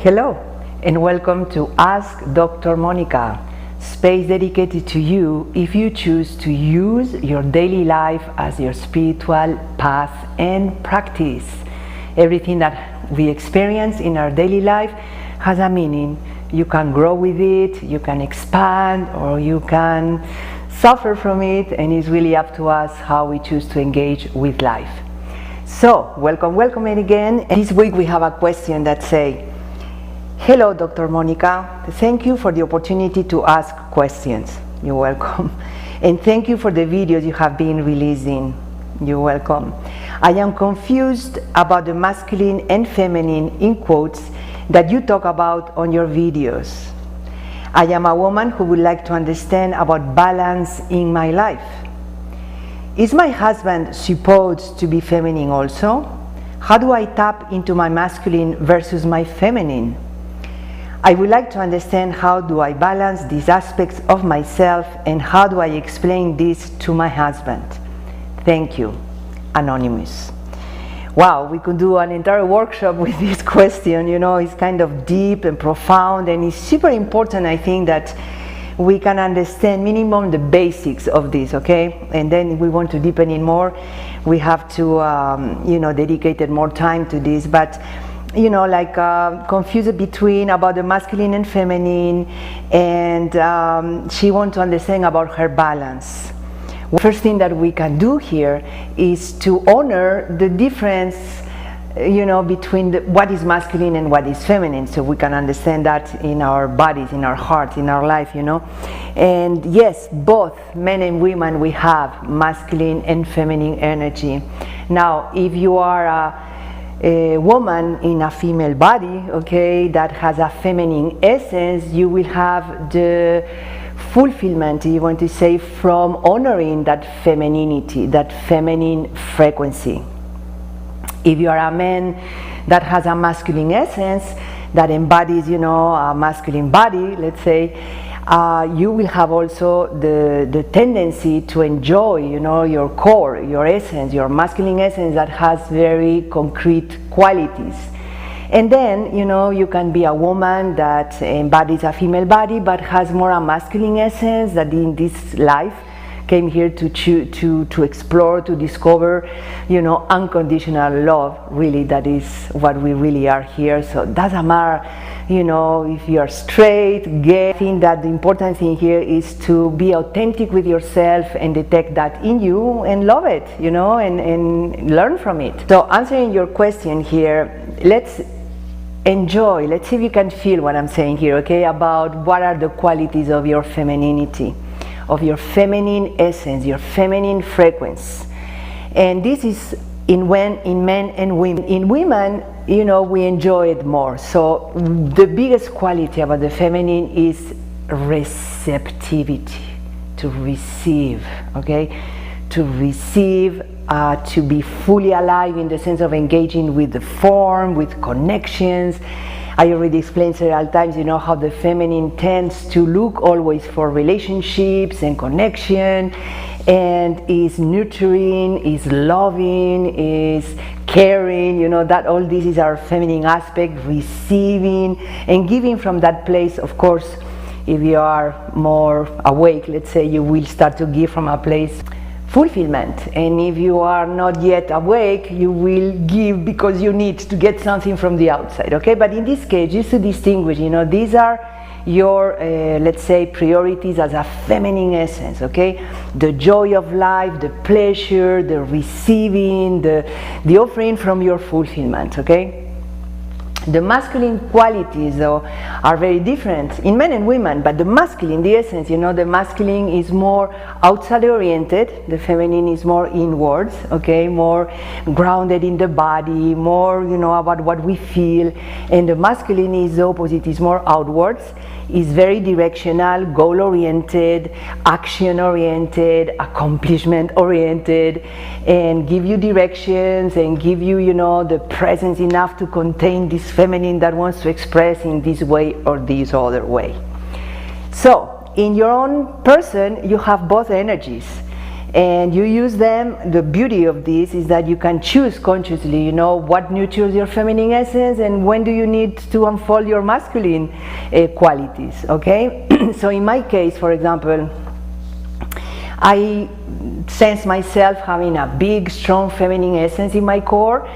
Hello and welcome to Ask Dr. Monica, space dedicated to you if you choose to use your daily life as your spiritual path and practice. Everything that we experience in our daily life has a meaning. You can grow with it, you can expand, or you can suffer from it, and it's really up to us how we choose to engage with life. So, welcome again. This week we have a question that says, hello, Dr. Monica. Thank you for the opportunity to ask questions. You're welcome. And thank you for the videos you have been releasing. You're welcome. I am confused about the masculine and feminine, in quotes, that you talk about on your videos. I am a woman who would like to understand about balance in my life. Is my husband supposed to be feminine also? How do I tap into my masculine versus my feminine? I would like to understand how do I balance these aspects of myself and how do I explain this to my husband. Thank you. Anonymous. Wow, we could do an entire workshop with this question. You know, it's kind of deep and profound, and it's super important, I think, that we can understand minimum the basics of this, okay? And then if we want to deepen in more, we have to, dedicate more time to this. But confused between about the masculine and feminine, and she wants to understand about her balance. First thing that we can do here is to honor the difference, between what is masculine and what is feminine, so we can understand that in our bodies, in our hearts, in our life, And yes, both men and women, we have masculine and feminine energy. Now, if you are a woman in a female body, okay, that has a feminine essence, you will have the fulfillment, you want to say, from honoring that femininity, that feminine frequency. If you are a man that has a masculine essence, that embodies, a masculine body, let's say, you will have also the tendency to enjoy, your core, your essence, your masculine essence that has very concrete qualities. And then, you can be a woman that embodies a female body but has more a masculine essence, that in this life came here to explore, to discover, unconditional love. Really, that is what we really are here. So it doesn't matter, if you are straight, gay. I think that the important thing here is to be authentic with yourself and detect that in you and love it, and learn from it. So answering your question here, let's enjoy, let's see if you can feel what I'm saying here, okay, about what are the qualities of your femininity, of your feminine essence, your feminine frequency. And this is in men and women. In women, we enjoy it more. So the biggest quality about the feminine is receptivity, to receive, okay, to receive, to be fully alive in the sense of engaging with the form, with connections. I already explained several times, how the feminine tends to look always for relationships and connection, and is nurturing, is loving, is caring, that all this is our feminine aspect, receiving and giving from that place. Of course, if you are more awake, let's say, you will start to give from a place fulfillment, and if you are not yet awake, you will give because you need to get something from the outside, okay? But in this case, just to distinguish, these are your let's say priorities as a feminine essence, okay? The joy of life, the pleasure, the receiving, the offering from your fulfillment, okay? The masculine qualities, though, are very different in men and women, but the masculine, the essence, the masculine is more outside oriented, the feminine is more inwards, okay, more grounded in the body, more, about what we feel, and the masculine is the opposite, is more outwards, is very directional, goal oriented, action oriented, accomplishment oriented, and give you directions and give you, the presence enough to contain this feminine that wants to express in this way or this other way. So in your own person, you have both energies, and you use them. The beauty of this is that you can choose consciously, you know, what nurtures your feminine essence and when do you need to unfold your masculine qualities, okay? So in my case, for example, I sense myself having a big, strong feminine essence in my core,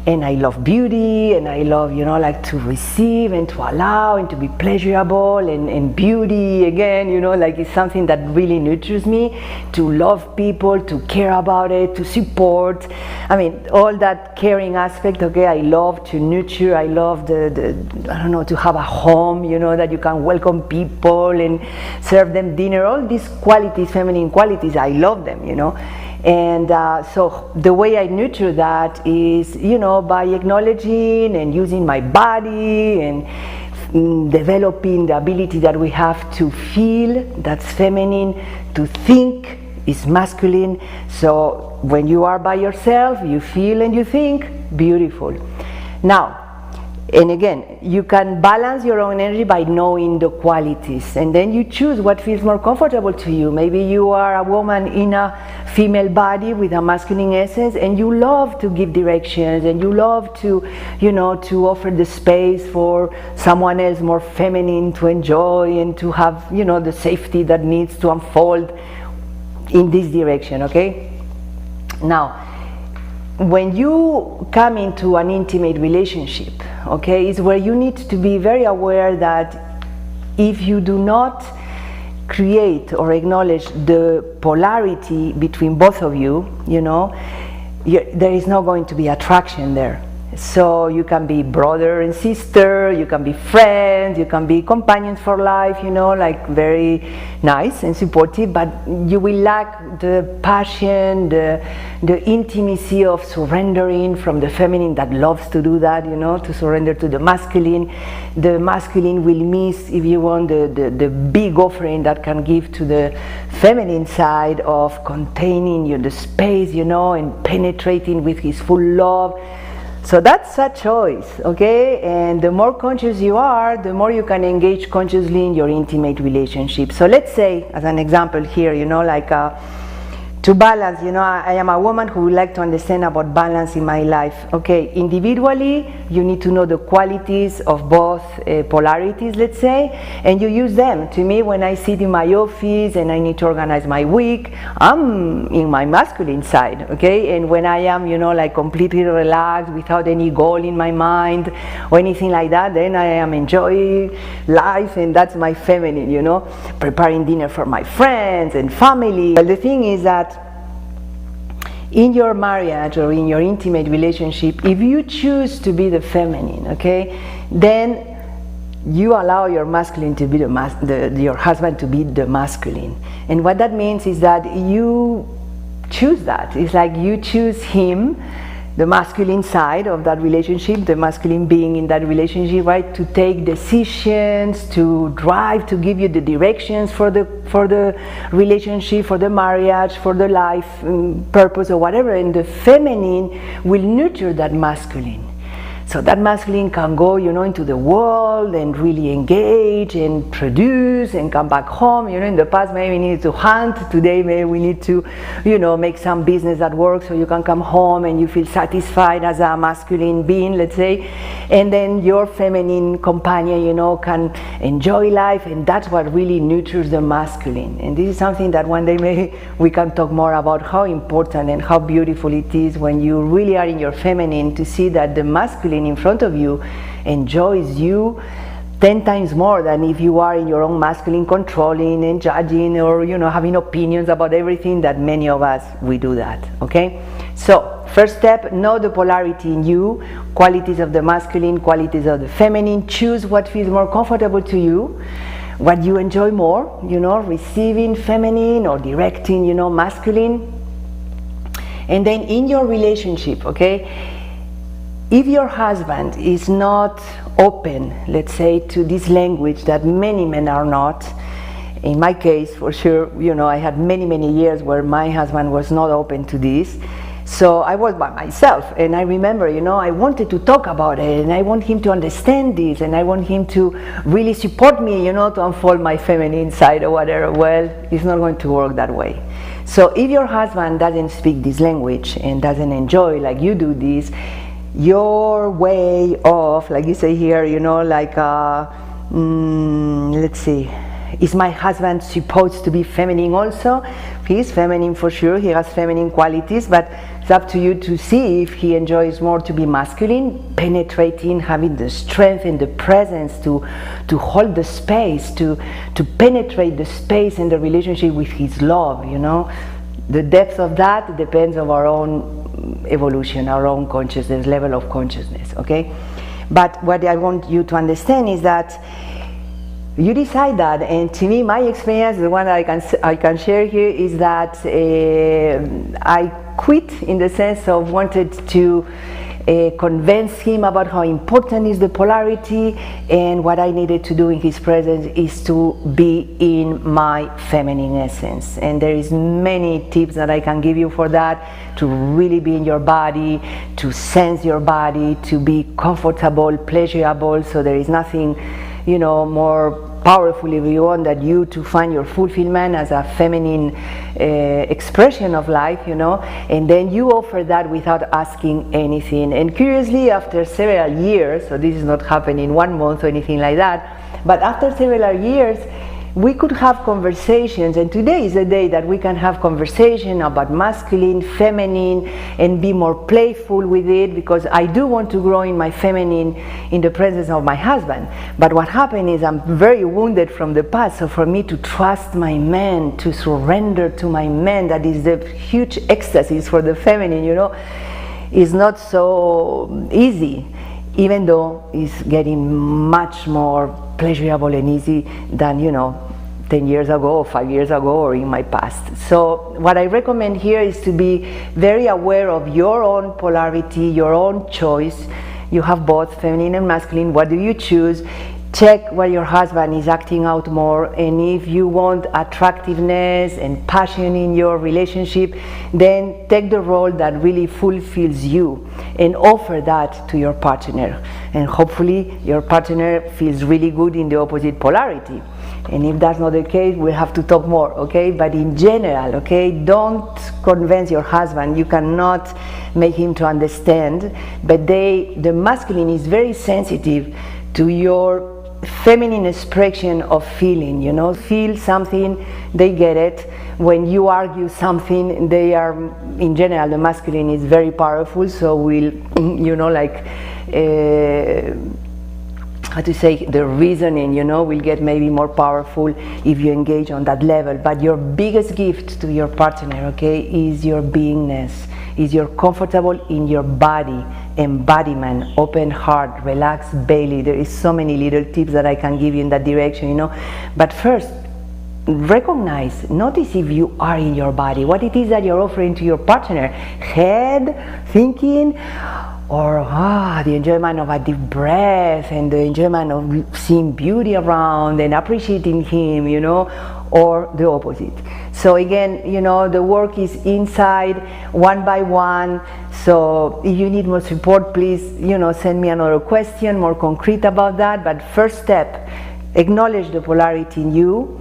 and I love beauty, and I love, you know, like to receive and to allow and to be pleasurable, and beauty, again, you know, like it's something that really nurtures me, to love people, to care about it, to support. I mean, all that caring aspect, okay, I love to nurture, I love I don't know, to have a home, you know, that you can welcome people and serve them dinner, all these qualities, feminine qualities, I love them, you know. And so the way I nurture that is, you know, by acknowledging and using my body and developing the ability that we have to feel, that's feminine, to think is masculine. So when you are by yourself, you feel and you think, beautiful. Now, and again, you can balance your own energy by knowing the qualities, and then you choose what feels more comfortable to you. Maybe you are a woman in a female body with a masculine essence, and you love to give directions, and you love to, you know, to offer the space for someone else more feminine to enjoy and to have, you know, the safety that needs to unfold in this direction, okay? Now, when you come into an intimate relationship, okay, is where you need to be very aware that if you do not create or acknowledge the polarity between both of you, you know, there is not going to be attraction there. So you can be brother and sister, you can be friends, you can be companions for life, you know, like very nice and supportive, but you will lack the passion, the intimacy of surrendering from the feminine that loves to do that, you know, to surrender to the masculine. The masculine will miss, if you want, the big offering that can give to the feminine side of containing the space, you know, and penetrating with his full love. So that's a choice, okay? And the more conscious you are, the more you can engage consciously in your intimate relationship. So let's say, as an example here, you know, like to balance, you know, I am a woman who would like to understand about balance in my life. Okay, individually, you need to know the qualities of both polarities, let's say, and you use them. To me, when I sit in my office and I need to organize my week, I'm in my masculine side, okay? And when I am, you know, like completely relaxed, without any goal in my mind or anything like that, then I am enjoying life, and that's my feminine, you know, preparing dinner for my friends and family. But the thing is that in your marriage or in your intimate relationship, if you choose to be the feminine, okay, then you allow your masculine to be your husband to be the masculine. And what that means is that you choose that. It's like you choose him, the masculine side of that relationship, the masculine being in that relationship, right, to take decisions, to drive, to give you the directions for the relationship, for the marriage, for the life purpose or whatever, and the feminine will nurture that masculine. So that masculine can go, you know, into the world and really engage and produce and come back home. You know, in the past maybe we needed to hunt. Today maybe we need to, you know, make some business that works so you can come home and you feel satisfied as a masculine being, let's say. And then your feminine companion, you know, can enjoy life, and that's what really nurtures the masculine. And this is something that one day maybe we can talk more about, how important and how beautiful it is when you really are in your feminine, to see that the masculine in front of you enjoys you 10 times more than if you are in your own masculine, controlling and judging, or, you know, having opinions about everything. That many of us, we do that, okay? So first step, know the polarity in you, qualities of the masculine, qualities of the feminine. Choose what feels more comfortable to you, what you enjoy more, you know, receiving feminine or directing, you know, masculine. And then in your relationship, okay, if your husband is not open, let's say, to this language that many men are not, in my case, for sure, you know, I had many years where my husband was not open to this. So I was by myself, and I remember, you know, I wanted to talk about it, and I want him to understand this, and I want him to really support me, you know, to unfold my feminine side or whatever. Well, it's not going to work that way. So if your husband doesn't speak this language and doesn't enjoy like you do this, your way of, like you say here, you know, like let's see, is my husband supposed to be feminine also? He's feminine for sure, he has feminine qualities, but it's up to you to see if he enjoys more to be masculine, penetrating, having the strength and the presence to hold the space, to penetrate the space in the relationship with his love, you know. The depth of that depends on our own evolution, our own consciousness, level of consciousness, okay? But what I want you to understand is that you decide that, and to me, my experience, the one I can share here, is that I quit in the sense of wanted to convince him about how important is the polarity, and what I needed to do in his presence is to be in my feminine essence. And there is many tips that I can give you for that, to really be in your body, to sense your body, to be comfortable, pleasurable. So there is nothing, you know, more powerful, if you want, that you to find your fulfillment as a feminine expression of life, you know, and then you offer that without asking anything. And curiously, after several years, so this is not happening in 1 month or anything like that, but after several years, we could have conversations, and today is the day that we can have conversation about masculine, feminine, and be more playful with it, because I do want to grow in my feminine in the presence of my husband. But what happened is I'm very wounded from the past, so for me to trust my man, to surrender to my man, that is the huge ecstasy for the feminine, you know, is not so easy, even though it's getting much more pleasurable and easy than, you know, 10 years ago or 5 years ago or in my past. So what I recommend here is to be very aware of your own polarity, your own choice. You have both feminine and masculine. What do you choose? Check where your husband is acting out more, and if you want attractiveness and passion in your relationship, then take the role that really fulfills you and offer that to your partner, and hopefully your partner feels really good in the opposite polarity. And if that's not the case, we'll have to talk more, okay? But in general, okay, don't convince your husband. You cannot make him to understand, but the masculine is very sensitive to your feminine expression of feeling, you know. Feel something, they get it. When you argue something, they are, in general, the masculine is very powerful, so we'll, you know, like, how to say, the reasoning, you know, will get maybe more powerful if you engage on that level. But your biggest gift to your partner, okay, is your beingness, is you're comfortable in your body, embodiment, open heart, relax belly. There is so many little tips that I can give you in that direction, you know. But first, recognize, notice if you are in your body, what it is that you're offering to your partner. Head, thinking, or the enjoyment of a deep breath and the enjoyment of seeing beauty around and appreciating him, you know, or the opposite. So again, you know, the work is inside, one by one. So if you need more support, please, you know, send me another question, more concrete about that. But first step, acknowledge the polarity in you,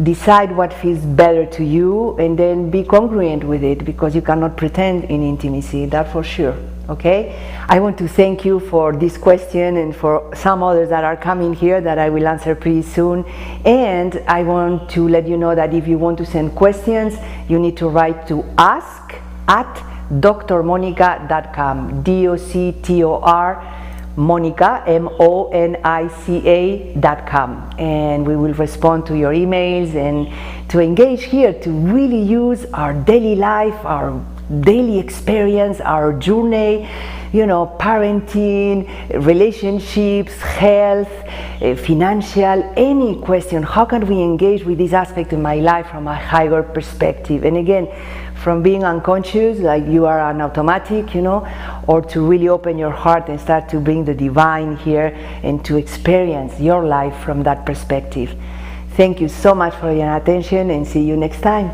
decide what feels better to you, and then be congruent with it, because you cannot pretend in intimacy, that for sure. Okay, I want to thank you for this question and for some others that are coming here that I will answer pretty soon. And I want to let you know that if you want to send questions, you need to write to ask@drmonica.com, DOCTOR Monica, MONICA.com, and we will respond to your emails and to engage here, to really use our daily life, our daily experience, our journey, you know, parenting, relationships, health, financial, any question. How can we engage with this aspect of my life from a higher perspective? And again, from being unconscious, like you are an automatic, you know, or to really open your heart and start to bring the divine here and to experience your life from that perspective. Thank you so much for your attention, and see you next time.